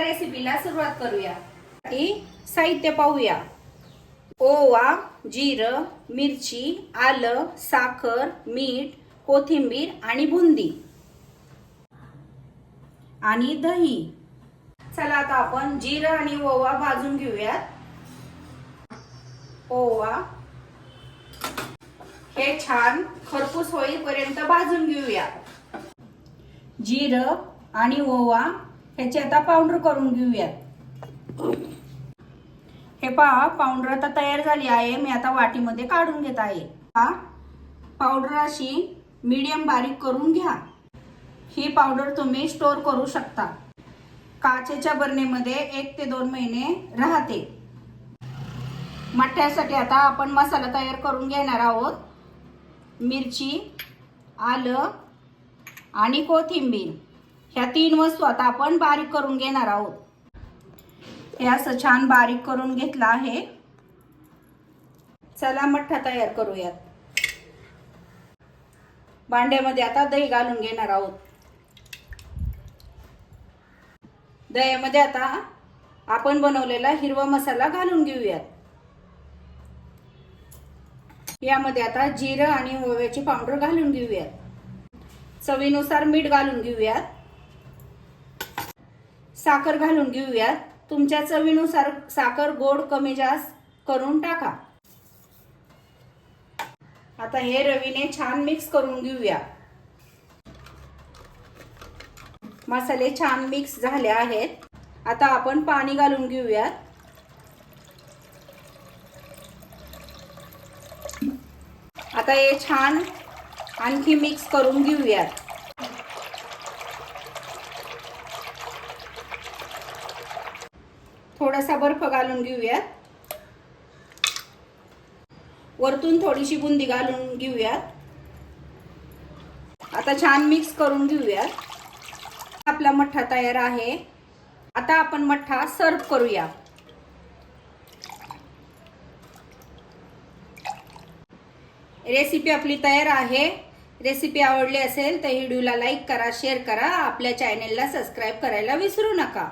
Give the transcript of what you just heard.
रेसिपीला सुरुवात करूया। साहित्य पाहूया। ओवा, जिरं, मिरची, आलं, साखर, मीठ, कोथिंबीर आणि बुंदी आणि दही। चला आता आपण जिरं आणि ओवा भाजून घेऊयात। ओवा हे छान खरपूस होईपर्यंत भाजून घेऊया। जिरं आणि ओवा ह्याची आता पावडर करून घेऊयात। हे पहा, पावडर आता तयार झाली आहे। मी आता वाटीमध्ये काढून घेत आहे। पावडर अशी मीडियम बारीक करून घ्या। ही पावडर तुम्ही स्टोर करू शकता। काचेच्या बरणीमध्ये 1 ते 2 महिने राहते। मठ्ठ्यासाठी आता आपण मसाला तयार करून घेणार आहोत। मिरची, आलं आणि कोथिंबीर ह्या 3 वस्तू आता आपण बारीक करून घेणार आहोत। हे असं छान बारीक करून घेतलं आहे। चला मठ्ठा तयार करूयात। भांड्यामध्ये आता दही घालून घेणार आहोत। दह्यामध्ये आता आपण बनवलेला हिरवा मसाला घालून घेऊयात। यामध्ये आता जिरं आणि ओव्याची पावडर घालून घेऊयात। चवीनुसार मीठ घालून घेऊयात। साखर घालून घेऊयात। तुमच्या चवीनुसार साखर गोड कमी जास्त करून टाका। आता हे रवीने छान मिक्स करून घेऊया। मसाले छान मिक्स झाले आहेत। आता आपण पाणी घालून घेऊयात। आता हे छान आणखी मिक्स करून घेऊयात। थोडासा बर्फ घालून घेऊयात। वरतून थोडीशी बुंदी घालून घेऊयात। आता छान मिक्स करून घेऊयात। आपला मठ्ठा तयार आहे। आता आपण मठ्ठा सर्व करूया। रेसिपी आपली तयार आहे। रेसिपी आवडली असेल तर व्हिडिओला लाईक करा, शेअर करा, आपल्या चॅनेलला सबस्क्राईब करायला विसरू नका।